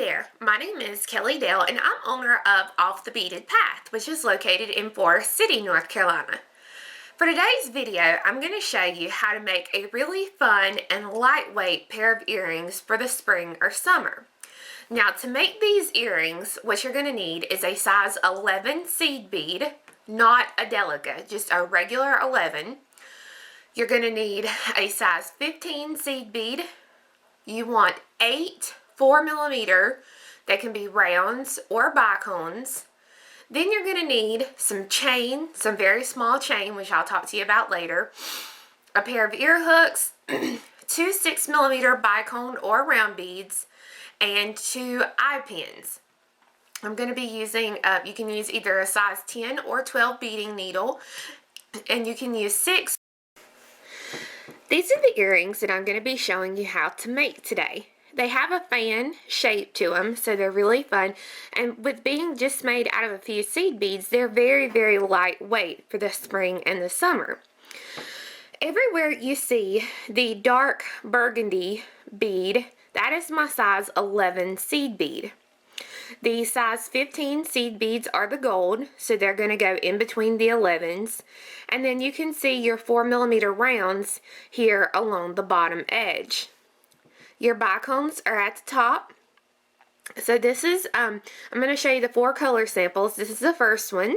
there, my name is Kelly Dale and I'm owner of Off the Beaded Path, which is located in Forest City, North Carolina. For today's video, I'm going to show you how to make a really fun and lightweight pair of earrings for the spring or summer. Now, to make these earrings, what you're going to need is a size 11 seed bead, not a delica, just a regular 11. You're going to need a size 15 seed bead. You want 8 4mm, they can be rounds or bicones. Then you're going to need some chain, some very small chain, which I'll talk to you about later. A pair of ear hooks, 2 6mm bicone or round beads, and 2 eye pins. I'm going to be using, you can use either a size 10 or 12 beading needle, and you can use 6. These are the earrings that I'm going to be showing you how to make today. They have a fan shape to them, so they're really fun. And with being just made out of a few seed beads, they're very, very lightweight for the spring and the summer. Everywhere you see the dark burgundy bead, that is my size 11 seed bead. The size 15 seed beads are the gold, so they're going to go in between the 11s. And then you can see your 4mm rounds here along the bottom edge. Your bicones are at the top. So this is, I'm going to show you the 4 color samples. This is the first one.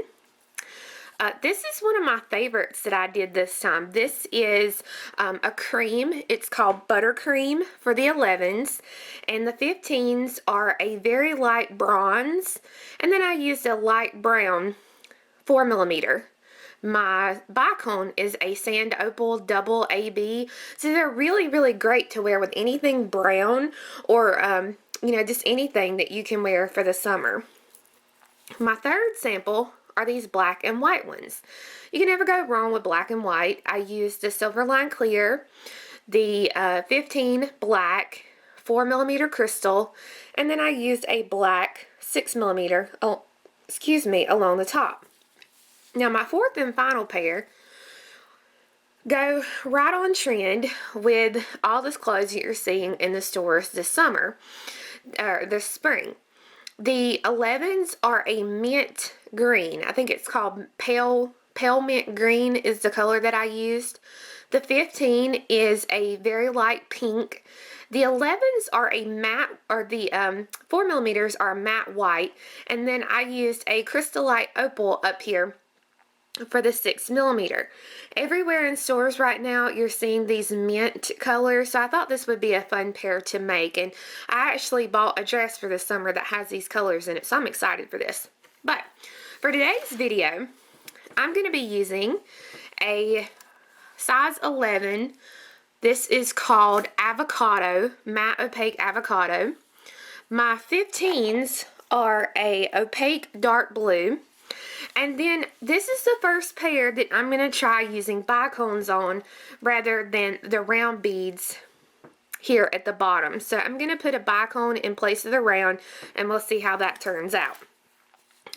This is one of my favorites that I did this time. This is a cream. It's called buttercream for the 11s. And the 15s are a very light bronze. And then I used a light brown 4mm. My bicone is a sand opal double AB, so they're really, really great to wear with anything brown or, you know, just anything that you can wear for the summer. My third sample are these black and white ones. You can never go wrong with black and white. I used the Fireline clear, the 15 black 4mm crystal, and then I used a black 6mm, along the top. Now my fourth and final pair go right on trend with all this clothes that you're seeing in the stores this summer, this spring. The 11s are a mint green. I think it's called pale mint green is the color that I used. The 15 is a very light pink. The 11s are a matte, or the 4mm are matte white, and then I used a crystallite opal up here for the 6mm. Everywhere in stores right now you're seeing these mint colors, so I thought this would be a fun pair to make, and I actually bought a dress for the summer that has these colors in it, so I'm excited for this. But for today's video, I'm going to be using a size 11. This is called avocado, matte opaque avocado. My 15s are a opaque dark blue. And then this is the first pair that I'm going to try using bicones on rather than the round beads here at the bottom. So I'm going to put a bicone in place of the round and we'll see how that turns out.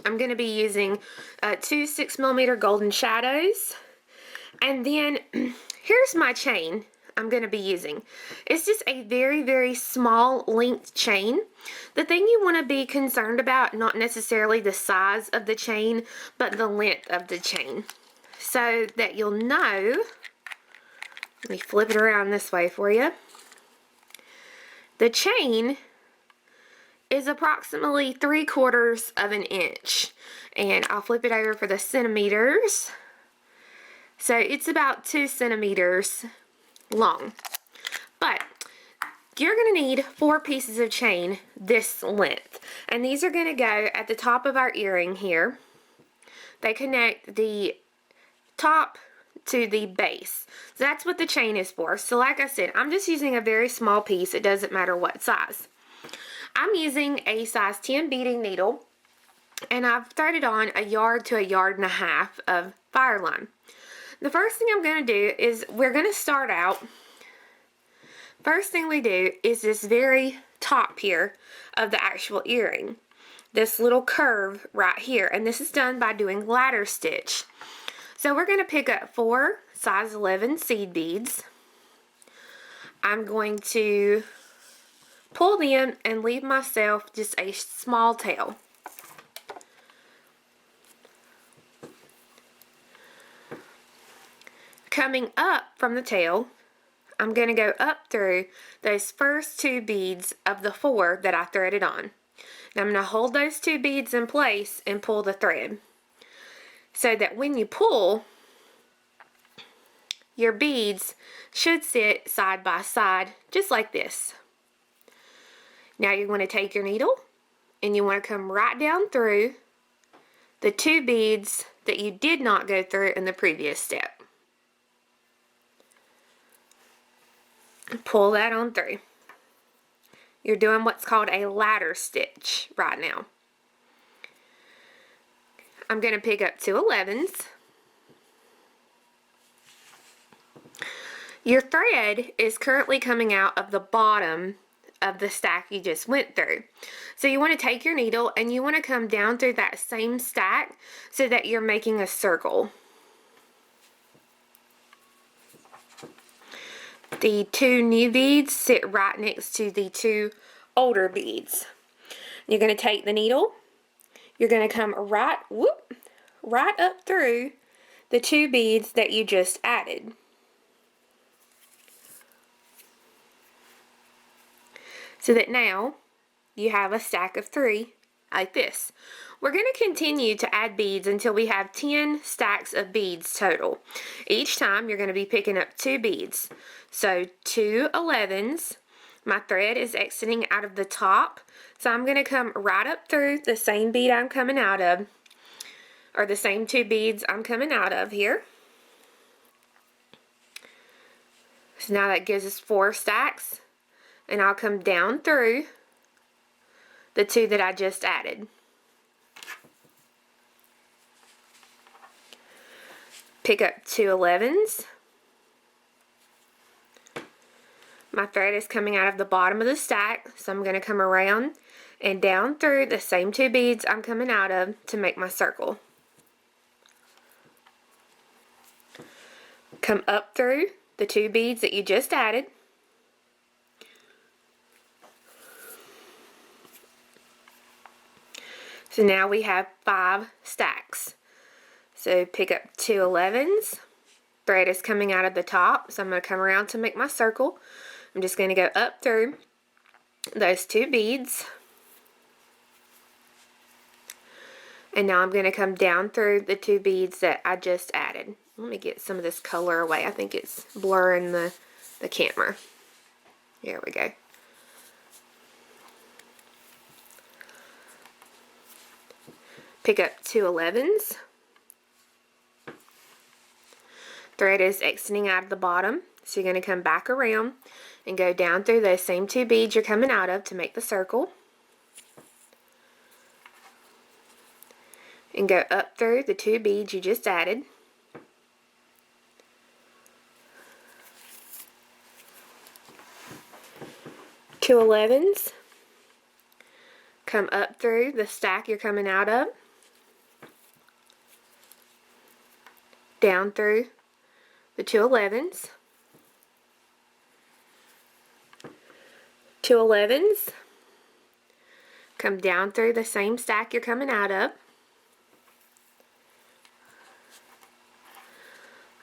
I'm going to be using 2 6mm golden shadows. And then here's my chain I'm going to be using. It's just a very, very small length chain. The thing you want to be concerned about, not necessarily the size of the chain, but the length of the chain. So that you'll know, let me flip it around this way for you. The chain is approximately 3/4 of an inch. And I'll flip it over for the centimeters. So it's about 2 centimeters long. But you're going to need 4 pieces of chain this length, and these are going to go at the top of our earring here. They connect the top to the base, so that's what the chain is for. So like I said, I'm just using a very small piece. It doesn't matter what size. I'm using a size 10 beading needle, and I've threaded on 1 yard to 1.5 yards of Fireline. The first thing I'm going to do is we're going to start out. First thing we do is this very top here of the actual earring. This little curve right here. And this is done by doing ladder stitch. So we're going to pick up 4 size 11 seed beads. I'm going to pull them and leave myself just a small tail. Coming up from the tail, I'm going to go up through those first 2 beads of the 4 that I threaded on. Now I'm going to hold those 2 beads in place and pull the thread, so that when you pull, your beads should sit side by side just like this. Now you're going to take your needle and you want to come right down through the 2 beads that you did not go through in the previous step. Pull that on through. You're doing what's called a ladder stitch right now. I'm going to pick up 2 11s. Your thread is currently coming out of the bottom of the stack you just went through. So you want to take your needle and you want to come down through that same stack so that you're making a circle. The 2 new beads sit right next to the 2 older beads. You're going to take the needle, you're going to come right up through the 2 beads that you just added. So that now you have a stack of 3 like this. We're going to continue to add beads until we have 10 stacks of beads total. Each time you're going to be picking up 2 beads. So 2 11s. My thread is exiting out of the top, so I'm going to come right up through the same bead I'm coming out of, or the same 2 beads I'm coming out of here. So now that gives us 4 stacks, and I'll come down through the 2 that I just added. Pick up 2 11s. My thread is coming out of the bottom of the stack, so I'm going to come around and down through the same 2 beads I'm coming out of to make my circle. Come up through the 2 beads that you just added. So now we have 5 stacks. So pick up 2 11s. Thread is coming out of the top, so I'm going to come around to make my circle. I'm just going to go up through those 2 beads. And now I'm going to come down through the 2 beads that I just added. Let me get some of this color away. I think it's blurring the camera. There we go. Pick up 2 11s. Thread is exiting out of the bottom, so you're going to come back around and go down through those same 2 beads you're coming out of to make the circle. And go up through the 2 beads you just added. Two 11s. Come up through the stack you're coming out of. Down through the 2 11s. 2 11s. Come down through the same stack you're coming out of.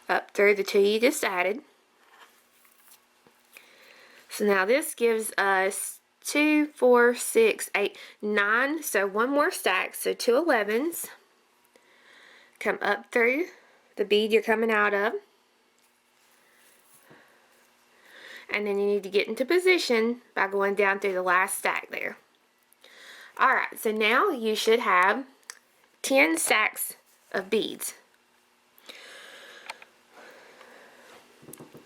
Up through the 2 you just added. So now this gives us 2, 4, 6, 8, 9. So 1 more stack. So 2 11s. Come up through the bead you're coming out of. And then you need to get into position by going down through the last stack there. Alright, so now you should have 10 stacks of beads.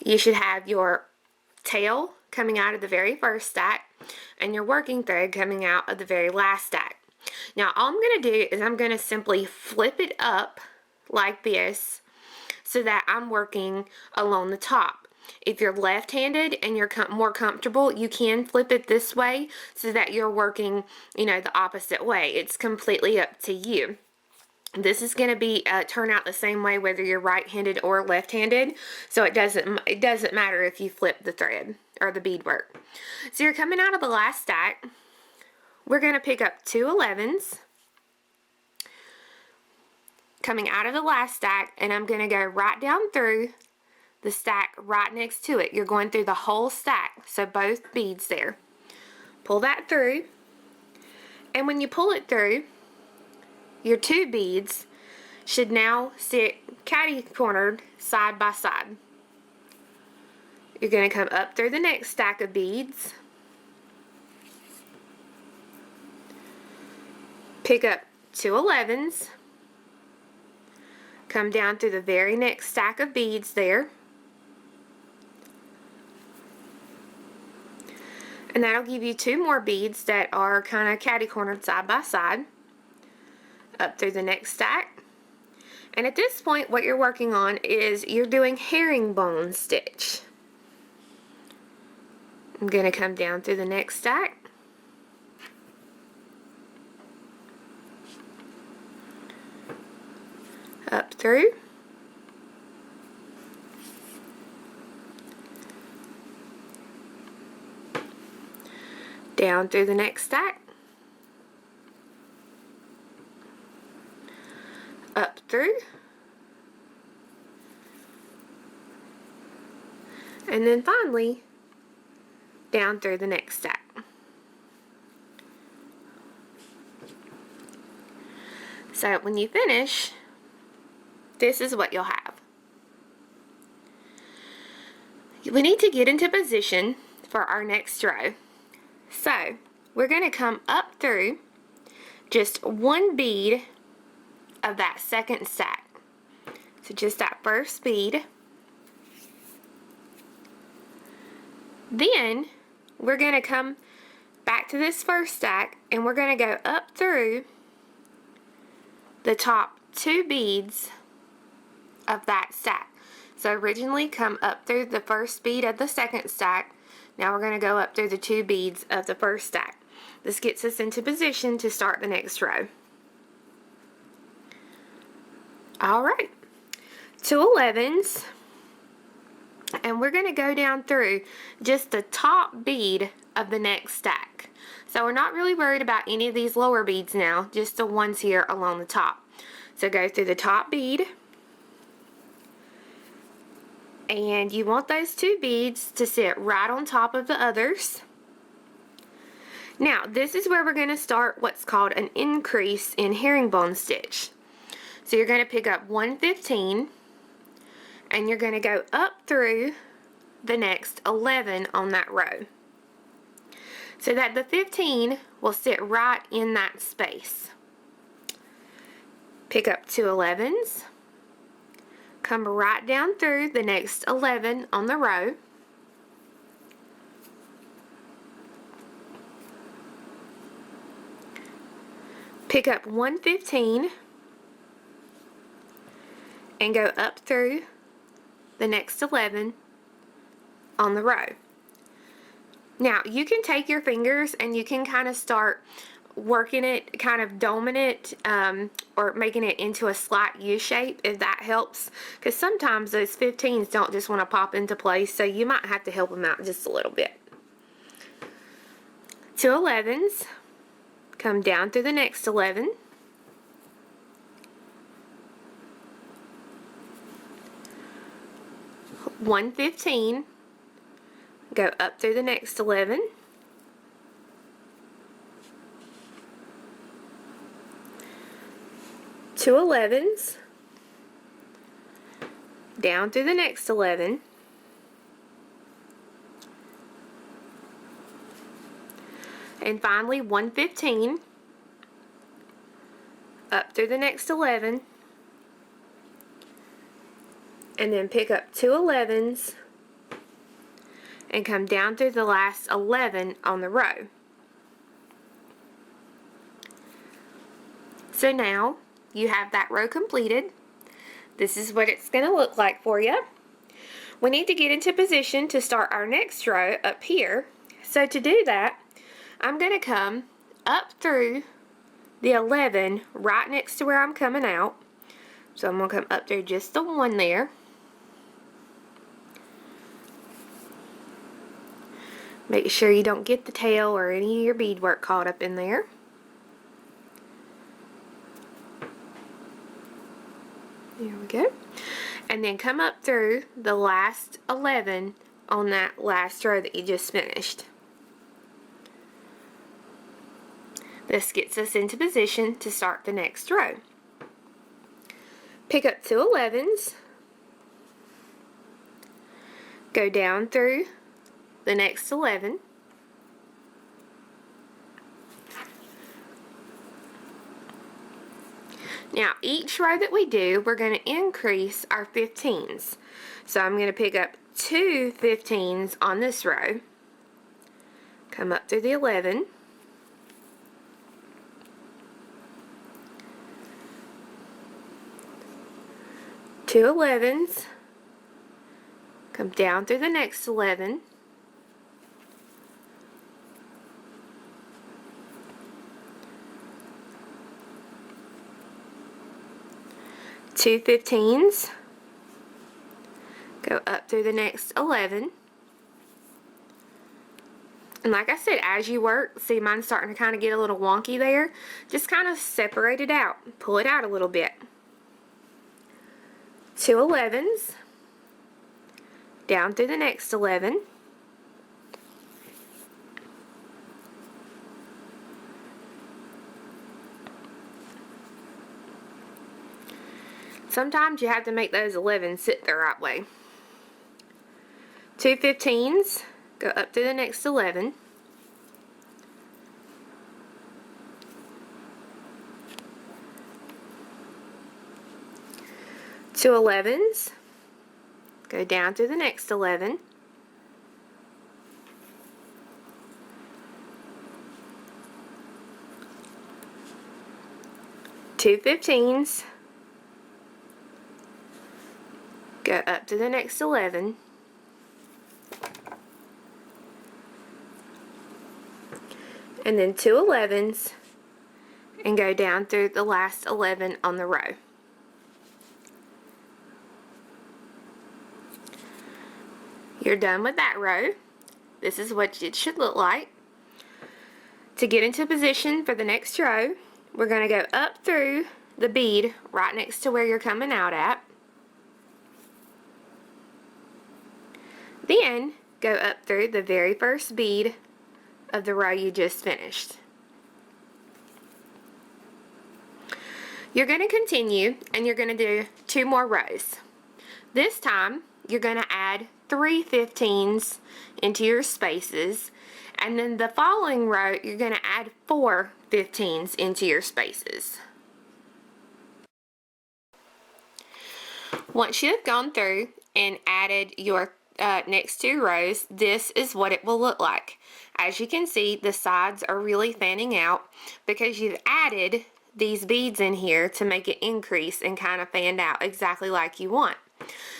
You should have your tail coming out of the very first stack and your working thread coming out of the very last stack. Now all I'm going to do is I'm going to simply flip it up like this so that I'm working along the top. If you're left-handed and you're more comfortable, you can flip it this way so that you're working, the opposite way. It's completely up to you. This is going to be turn out the same way whether you're right-handed or left-handed, so it doesn't matter if you flip the thread or the beadwork. So you're coming out of the last stack. We're going to pick up 2 11s, coming out of the last stack, and I'm going to go right down through the stack right next to it. You're going through the whole stack, so both beads there. Pull that through, and when you pull it through, your 2 beads should now sit catty-cornered side by side. You're going to come up through the next stack of beads, pick up 2 11s, come down through the very next stack of beads there, and that'll give you 2 more beads that are kind of catty-cornered side by side. Up through the next stack, and at this point what you're working on is you're doing herringbone stitch. I'm going to come down through the next stack, up through, down through the next stack, up through, and then finally down through the next stack. So when you finish, this is what you'll have. We need to get into position for our next row. So we're going to come up through just 1 bead of that second stack. So just that first bead. Then we're going to come back to this first stack, and we're going to go up through the top 2 beads of that stack. So originally come up through the first bead of the second stack. Now we're going to go up through the 2 beads of the first stack. This gets us into position to start the next row. Alright, 2 11s, and we're going to go down through just the top bead of the next stack. So we're not really worried about any of these lower beads now, just the ones here along the top. So go through the top bead, and you want those 2 beads to sit right on top of the others. Now this is where we're going to start what's called an increase in herringbone stitch. So you're going to pick up 1 15, and you're going to go up through the next 11 on that row, so that the 15 will sit right in that space. Pick up 2 11s, come right down through the next 11 on the row, pick up 1 15, and go up through the next 11 on the row. Now you can take your fingers and you can kind of start working it, kind of doming it, or making it into a slight U shape, if that helps, because sometimes those 15s don't just want to pop into place, so you might have to help them out just a little bit. 2 11s, come down through the next 11, one 15, go up through the next 11, two 11s, down through the next 11, and finally 1 15, up through the next 11, and then pick up 2 11s and come down through the last 11 on the row. So now you have that row completed. This is what it's going to look like for you. We need to get into position to start our next row up here. So to do that, I'm going to come up through the 11 right next to where I'm coming out. So I'm going to come up through just the one there. Make sure you don't get the tail or any of your beadwork caught up in there. There we go. And then come up through the last 11 on that last row that you just finished. This gets us into position to start the next row. Pick up 2 11s, go down through the next 11, now each row that we do, we're going to increase our 15s. So I'm going to pick up 2 15s on this row, come up through the 11, two 11s, come down through the next 11, two 15s, go up through the next 11, and like I said, as you work, see mine's starting to kind of get a little wonky there, just kind of separate it out, pull it out a little bit. 2 11s, down through the next 11, sometimes you have to make those 11s sit the right way. 2 15s, go up through the next 11, two 11s, go down through the next 11, two 15s, go up to the next 11, and then 2 11s, and go down through the last 11 on the row. You're done with that row. This is what it should look like. To get into position for the next row, we're going to go up through the bead right next to where you're coming out at. Then go up through the very first bead of the row you just finished. You're going to continue and you're going to do 2 more rows. This time you're going to add 3 15s into your spaces, and then the following row you're going to add 4 15s into your spaces. Once you have gone through and added your next 2 rows, this is what it will look like. As you can see, the sides are really fanning out because you've added these beads in here to make it increase and kind of fanned out exactly like you want.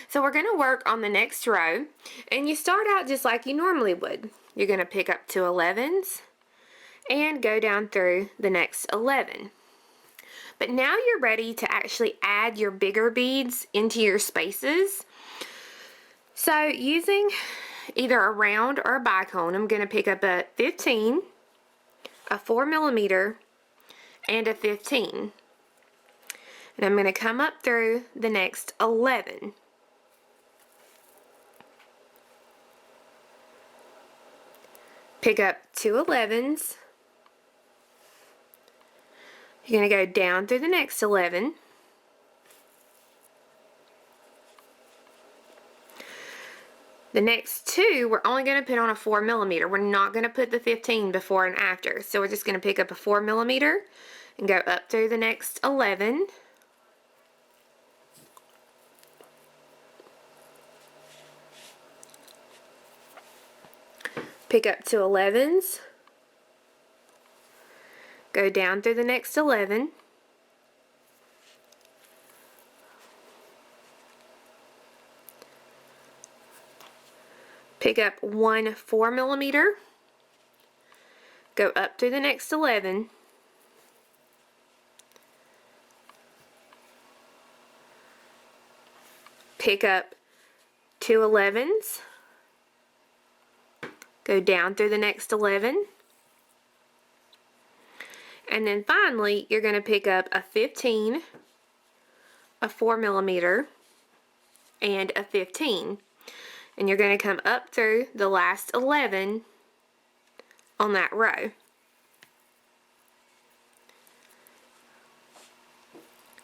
So we're going to work on the next row, and you start out just like you normally would. You're going to pick up 2 11s and go down through the next 11. But now you're ready to actually add your bigger beads into your spaces. So using either a round or a bicone, I'm going to pick up a 15, a 4mm, and a 15. And I'm going to come up through the next 11. Pick up 2 11s. You're going to go down through the next 11. The next 2, we're only going to put on a 4mm. We're not going to put the 15 before and after. So we're just going to pick up a 4mm and go up through the next 11. Pick up 2 11s. Go down through the next 11. Pick up 1 4mm. Go up through the next 11. pick up 2 11s, go down through the next 11, and then finally you're going to pick up a 15, a 4mm, and a 15, and you're going to come up through the last 11 on that row.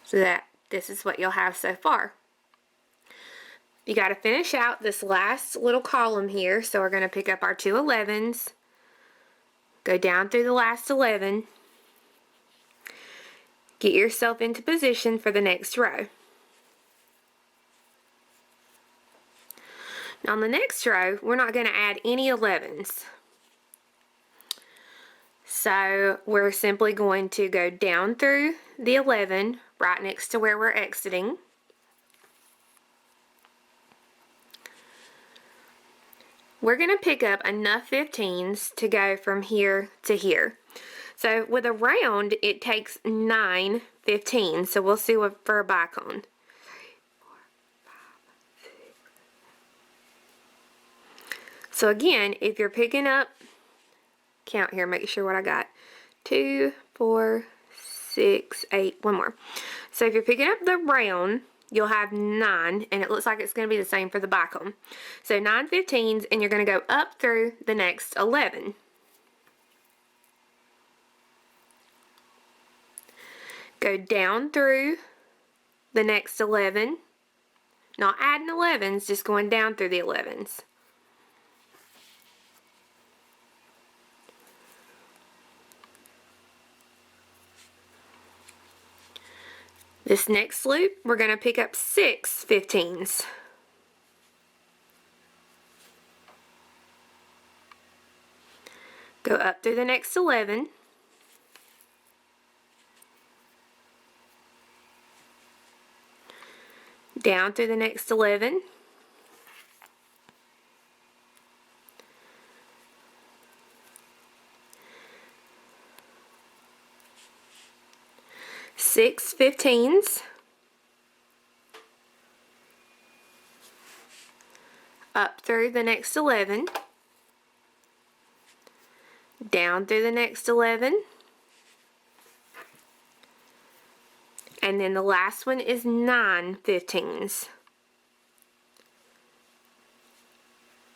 So that this is what you'll have so far. You got to finish out this last little column here, so we're going to pick up our 2 11s, go down through the last 11, get yourself into position for the next row. Now on the next row, we're not going to add any 11s. So we're simply going to go down through the 11 right next to where we're exiting. We're going to pick up enough 15s to go from here to here. So with a round, it takes 9 15s. So we'll see what for a bicone. So again, if you're picking up, count here, make sure what I got. 2, 4, 6, 8, one more. So if you're picking up the round, you'll have 9, and it looks like it's going to be the same for the bicone. So 9 15s, and you're going to go up through the next 11. Go down through the next 11. Not adding 11s, just going down through the 11s. This next loop, we're going to pick up 6 15s. Go up through the next 11. Down through the next 11. Six 15s, up through the next 11, down through the next 11, and then the last one is 9 15s.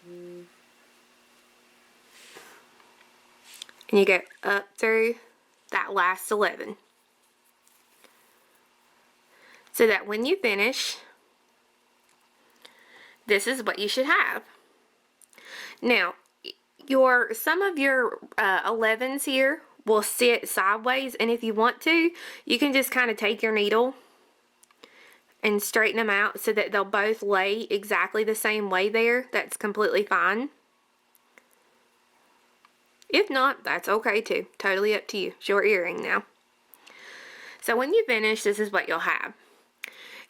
And you go up through that last 11. So that when you finish, this is what you should have. Now, some of your 11s here will sit sideways, and if you want to, you can just kind of take your needle and straighten them out so that they'll both lay exactly the same way there. That's completely fine. If not, that's okay too. Totally up to you. It's your earring now. So when you finish, this is what you'll have.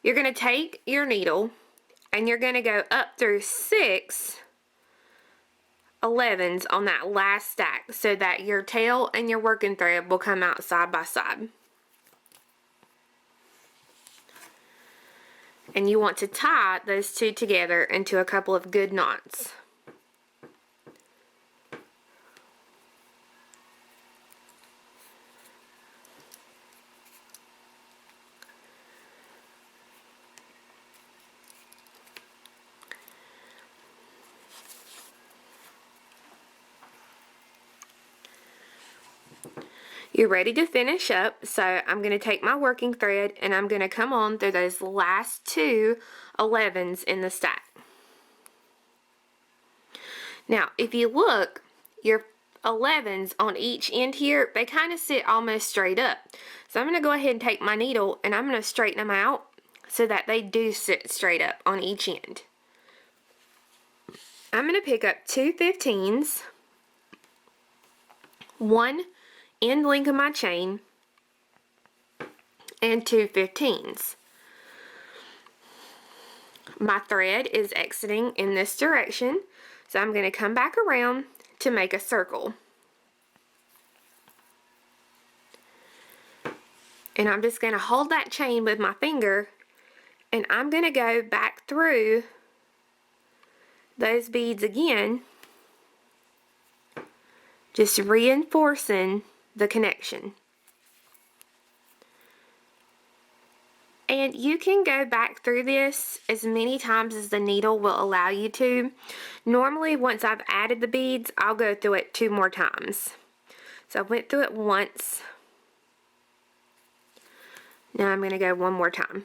You're going to take your needle and you're going to go up through 6 11s on that last stack so that your tail and your working thread will come out side by side. And you want to tie those two together into a couple of good knots. You're ready to finish up, so I'm going to take my working thread and I'm going to come on through those last 2 11s in the stack. Now, if you look, your 11s on each end here, they kind of sit almost straight up. So I'm going to go ahead and take my needle and I'm going to straighten them out so that they do sit straight up on each end. I'm going to pick up 2 15s, 1 end link of my chain, and 2 15s. My thread is exiting in this direction, so I'm going to come back around to make a circle. And I'm just going to hold that chain with my finger And I'm going to go back through those beads again, just reinforcing the connection. And you can go back through this as many times as the needle will allow you to. Normally, once I've added the beads, I'll go through it 2 more times. So I went through it once. Now I'm going to go 1 more time.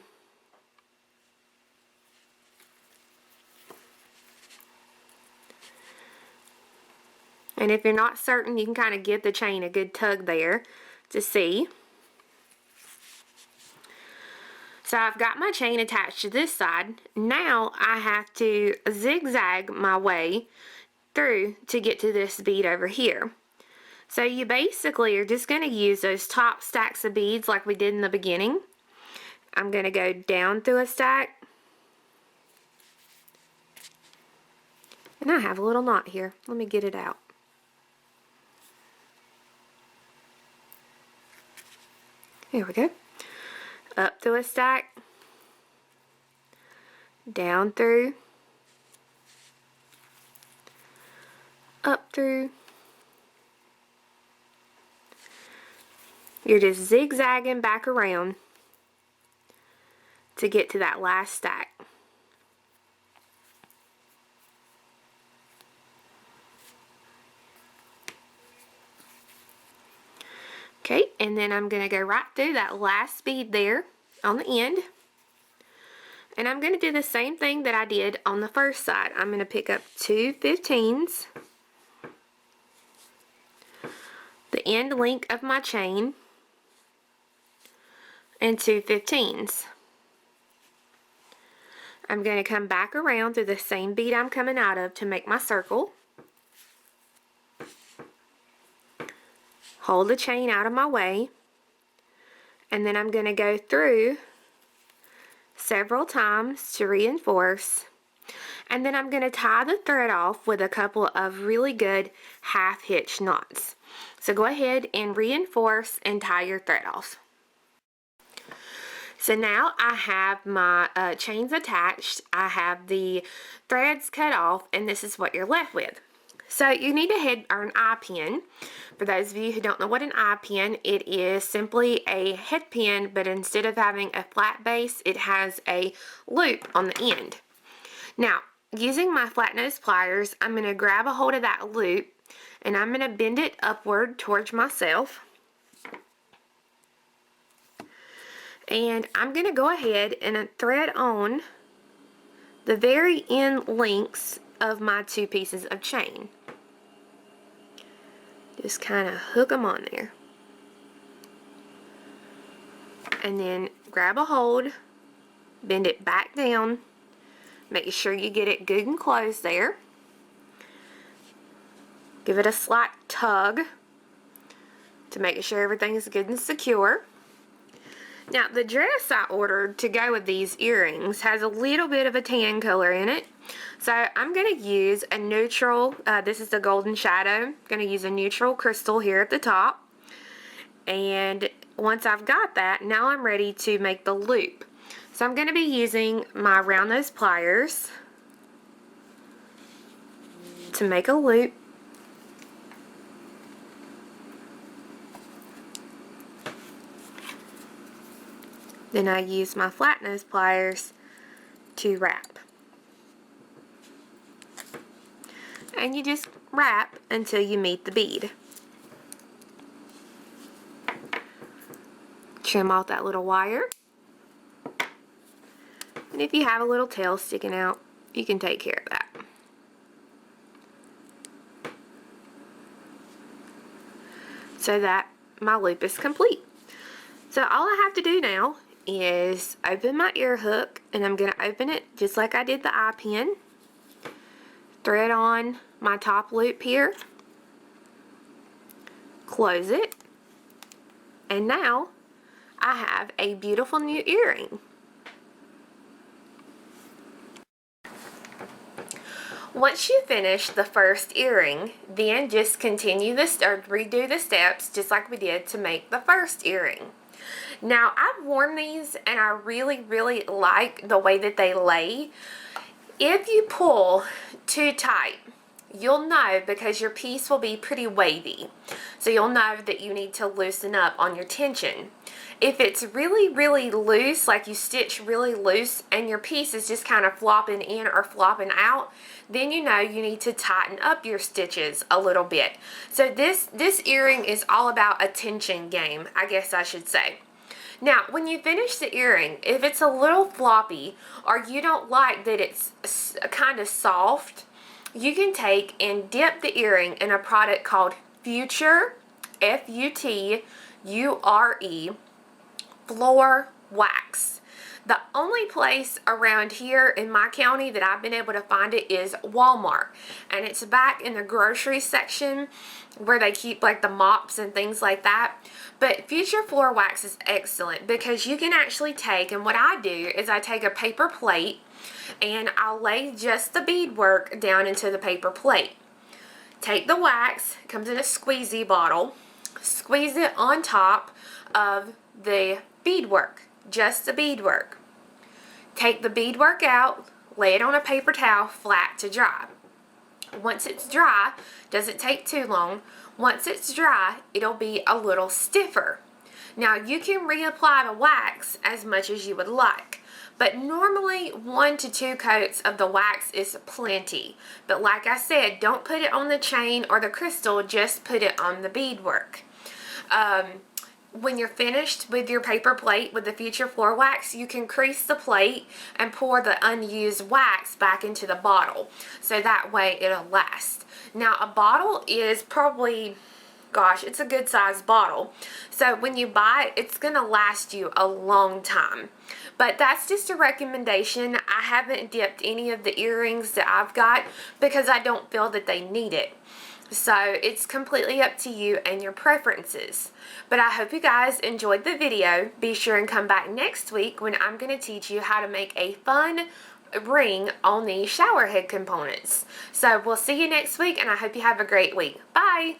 And if you're not certain, you can kind of give the chain a good tug there to see. So I've got my chain attached to this side. Now I have to zigzag my way through to get to this bead over here. So you basically are just going to use those top stacks of beads like we did in the beginning. I'm going to go down through a stack. And I have a little knot here. Let me get it out. Here we go. Up through a stack, down through, up through. You're just zigzagging back around to get to that last stack. Okay, and then I'm going to go right through that last bead there on the end. And I'm going to do the same thing that I did on the first side. I'm going to pick up 2 15s, the end link of my chain, and 2 15s. I'm going to come back around through the same bead I'm coming out of to make my circle. Hold the chain out of my way, and then I'm going to go through several times to reinforce, and then I'm going to tie the thread off with a couple of really good half hitch knots. So go ahead and reinforce and tie your thread off. So now I have my chains attached, I have the threads cut off, and this is what you're left with. So you need a head or an eye pin. For those of you who don't know what an eye pin, it is simply a head pin, but instead of having a flat base, it has a loop on the end. Now, using my flat nose pliers, I'm going to grab a hold of that loop, and I'm going to bend it upward towards myself. And I'm going to go ahead and thread on the very end links of my 2 pieces of chain. Just kind of hook them on there. And then grab a hold, bend it back down, make sure you get it good and close there. Give it a slight tug to make sure everything is good and secure. Now, the dress I ordered to go with these earrings has a little bit of a tan color in it. So I'm going to use a neutral, this is the golden shadow. I'm going to use a neutral crystal here at the top. And once I've got that, now I'm ready to make the loop. So I'm going to be using my round nose pliers to make a loop. Then I use my flat nose pliers to wrap. And you just wrap until you meet the bead. Trim off that little wire. And if you have a little tail sticking out, you can take care of that. So that my loop is complete. So all I have to do now is open my ear hook, and I'm going to open it just like I did the eye pin. Thread on my top loop here. Close it. And now I have a beautiful new earring. Once you finish the first earring, then just continue this or redo the steps just like we did to make the first earring. Now, I've worn these and I really, really like the way that they lay. If you pull too tight, you'll know because your piece will be pretty wavy. So you'll know that you need to loosen up on your tension. If it's really, really loose, like you stitch really loose and your piece is just kind of flopping in or flopping out, then you know you need to tighten up your stitches a little bit. So this earring is all about a tension game, I guess I should say. Now, when you finish the earring, if it's a little floppy or you don't like that it's kind of soft, you can take and dip the earring in a product called Future, Future, floor wax. The only place around here in my county that I've been able to find it is Walmart, and it's back in the grocery section where they keep like the mops and things like that. But Future Floor Wax is excellent because you can actually take, and what I do is I take a paper plate and I'll lay just the beadwork down into the paper plate. Take the wax, it comes in a squeezy bottle, squeeze it on top of the beadwork, just the beadwork. Take the beadwork out, lay it on a paper towel flat to dry. Once it's dry, doesn't take too long, once it's dry, it'll be a little stiffer. Now you can reapply the wax as much as you would like, but normally 1 to 2 coats of the wax is plenty. But like I said, don't put it on the chain or the crystal, just put it on the beadwork. When you're finished with your paper plate with the Future Floor Wax, you can crease the plate and pour the unused wax back into the bottle, so that way it'll last. Now, a bottle is probably, gosh, it's a good sized bottle, so when you buy it, it's gonna last you a long time. But that's just a recommendation. I haven't dipped any of the earrings that I've got because I don't feel that they need it. So it's completely up to you and your preferences. But I hope you guys enjoyed the video. Be sure and come back next week when I'm going to teach you how to make a fun ring on these shower head components. So we'll see you next week, and I hope you have a great week. Bye!